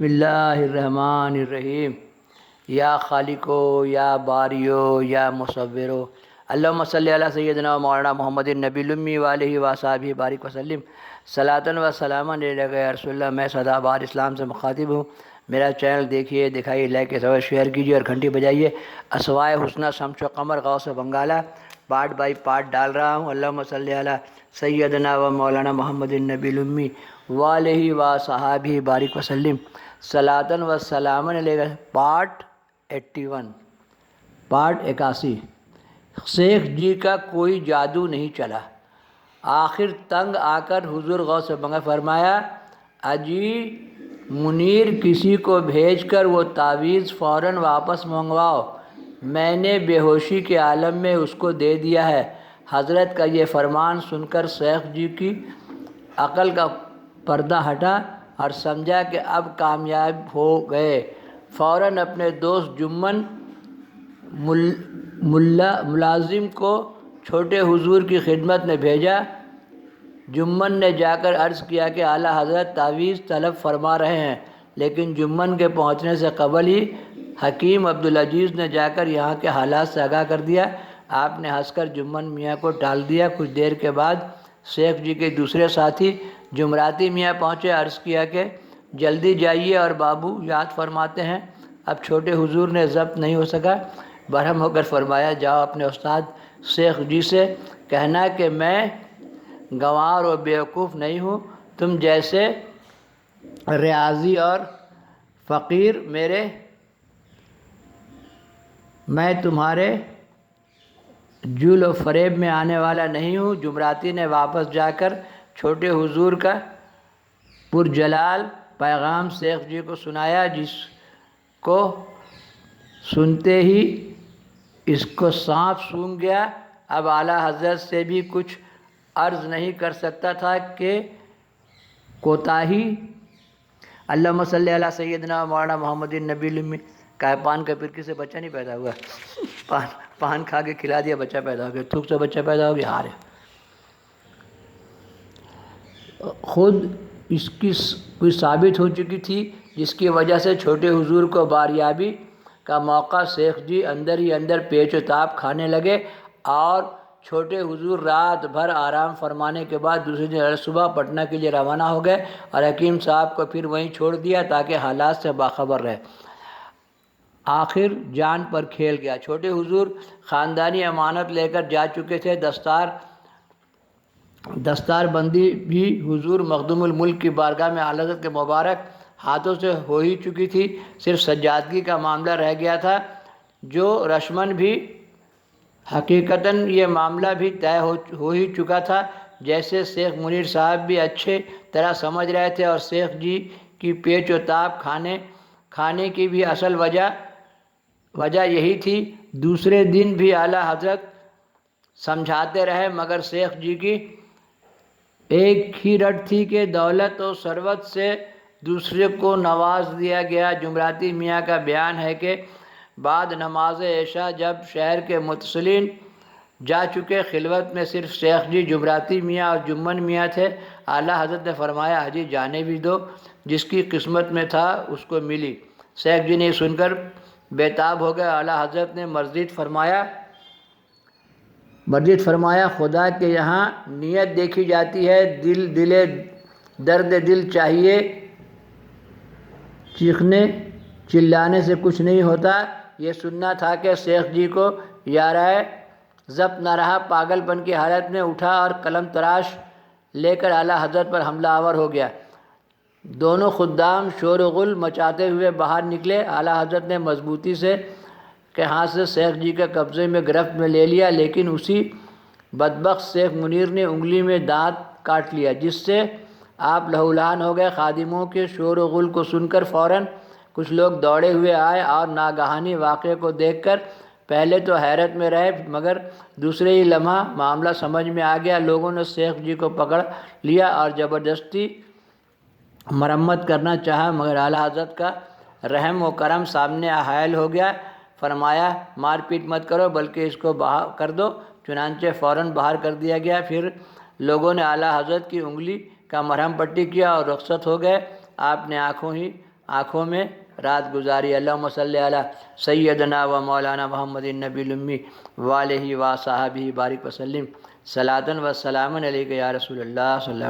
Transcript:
بسم اللہ الرحمن الرحیم۔ یا خالقو یا باریو یا مصورو، اللہم صلی علی سیدنا و مولانا محمد النبی الامی وآلہ وصحبہ بارک وسلم۔ صلاۃ و سلام علیک یا رسول اللہ۔ میں سدا بار اسلام سے مخاطب ہوں۔ میرا چینل دیکھیے، دکھائیے، لائک شیئر کیجیے اور گھنٹی بجائیے۔ اسوائے حسنہ شمس و قمر غوث بنگالہ پارٹ بائی پارٹ ڈال رہا ہوں۔ اللہم صلی علی سیدنا و مولانا محمد النبی الامی وآلہ وصحبہ بارک وسلم۔ صلاۃ و سلام علیک پارٹ 81۔ شیخ جی کا کوئی جادو نہیں چلا۔ آخر تنگ آ کر حضور غوث بنگال فرمایا، اجی منیر کسی کو بھیج کر وہ تعویذ فوراً واپس منگواؤ، میں نے بے ہوشی کے عالم میں اس کو دے دیا ہے۔ حضرت کا یہ فرمان سن کر شیخ جی کی عقل کا پردہ ہٹا اور سمجھا کہ اب کامیاب ہو گئے۔ فوراً اپنے دوست جمن ملازم کو چھوٹے حضور کی خدمت میں بھیجا۔ جمن نے جا کر عرض کیا کہ اعلیٰ حضرت تعویذ طلب فرما رہے ہیں، لیکن جمن کے پہنچنے سے قبل ہی حکیم عبدالعزیز نے جا کر یہاں کے حالات سے آگاہ کر دیا۔ آپ نے ہنس کر جمن میاں کو ٹال دیا۔ کچھ دیر کے بعد شیخ جی کے دوسرے ساتھی جمراتی میاں پہنچے۔ عرض کیا کہ جلدی جائیے اور بابو یاد فرماتے ہیں۔ اب چھوٹے حضور نے ضبط نہیں ہو سکا، برہم ہو کر فرمایا، جاؤ اپنے استاد شیخ جی سے کہنا کہ میں گنوار و بیوقوف نہیں ہوں، تم جیسے ریاضی اور فقیر میں تمہارے جول و فریب میں آنے والا نہیں ہوں۔ جمراتی نے واپس جا کر چھوٹے حضور کا پرجلال پیغام شیخ جی کو سنایا، جس کو سنتے ہی اس کو سانپ سونگھ گیا۔ اب اعلیٰ حضرت سے بھی کچھ عرض نہیں کر سکتا تھا کہ کوتاہی۔ اللہم صلی علی سیدنا مولانا محمد النبی الامی۔ پان کا پرکی سے بچہ نہیں پیدا ہوا، پان کھا کے کھلا دیا بچہ پیدا ہو گیا، تھوک سے بچہ پیدا ہو گیا۔ ہارے خود اس کی کوئی ثابت ہو چکی تھی، جس کی وجہ سے چھوٹے حضور کو باریابی کا موقع شیخ جی اندر ہی اندر پیچ و تاب کھانے لگے، اور چھوٹے حضور رات بھر آرام فرمانے کے بعد دوسرے دن صبح پٹنہ کے لیے روانہ ہو گئے، اور حکیم صاحب کو پھر وہیں چھوڑ دیا تاکہ حالات سے باخبر رہے۔ آخر جان پر کھیل گیا۔ چھوٹے حضور خاندانی امانت لے کر جا چکے تھے۔ دستار بندی بھی حضور مخدوم الملک کی بارگاہ میں اعلیٰ حضرت کے مبارک ہاتھوں سے ہو ہی چکی تھی، صرف سجادگی کا معاملہ رہ گیا تھا، جو رسماً بھی حقیقتاً یہ معاملہ بھی طے ہو ہی چکا تھا، جیسے شیخ منیر صاحب بھی اچھے طرح سمجھ رہے تھے، اور شیخ جی کی پیچ و تاب کھانے کی بھی اصل وجہ یہی تھی۔ دوسرے دن بھی اعلیٰ حضرت سمجھاتے رہے، مگر شیخ جی کی ایک ہی رٹ تھی کہ دولت و ثروت سے دوسرے کو نواز دیا گیا۔ جمراتی میاں کا بیان ہے کہ بعد نماز عشاء جب شہر کے متصلین جا چکے، خلوت میں صرف شیخ جی، جمراتی میاں اور جمن میاں تھے۔ اعلیٰ حضرت نے فرمایا، حجی جانے بھی دو، جس کی قسمت میں تھا اس کو ملی۔ شیخ جی نے سن کر بیتاب ہو گئے۔ اعلیٰ حضرت نے مزید فرمایا، خدا کے یہاں نیت دیکھی جاتی ہے، درد دل چاہیے، چیخنے چلانے سے کچھ نہیں ہوتا۔ یہ سننا تھا کہ شیخ جی کو یارائے ضبط نہ رہا، پاگل پن کی حالت میں اٹھا اور قلم تراش لے کر اعلیٰ حضرت پر حملہ آور ہو گیا۔ دونوں خدام شور و غل مچاتے ہوئے باہر نکلے۔ اعلیٰ حضرت نے مضبوطی سے کے ہاتھ سے شیخ جی کے قبضے میں گرفت میں لے لیا، لیکن اسی بدبخت شیخ منیر نے انگلی میں دانت کاٹ لیا، جس سے آپ لہولہان ہو گئے۔ خادموں کے شور و غل کو سن کر فوراً کچھ لوگ دوڑے ہوئے آئے، اور ناگہانی واقعے کو دیکھ کر پہلے تو حیرت میں رہے، مگر دوسرے ہی لمحہ معاملہ سمجھ میں آ گیا۔ لوگوں نے شیخ جی کو پکڑ لیا اور زبردستی مرمت کرنا چاہا، مگر اعلیٰ حضرت کا رحم و کرم سامنے حائل ہو گیا۔ فرمایا، مار پیٹ مت کرو بلکہ اس کو باہر کر دو۔ چنانچہ فوراً باہر کر دیا گیا۔ پھر لوگوں نے اعلیٰ حضرت کی انگلی کا مرہم پٹی کیا اور رخصت ہو گئے۔ آپ نے آنکھوں ہی آنکھوں میں رات گزاری۔ اللہم صلی علی سیدنا و مولانا محمد النبی الامی وآلہ و صحابہ بارک وسلم صلاۃ و سلام علیک یا رسول اللہ صلی اللہ علیہ وسلم۔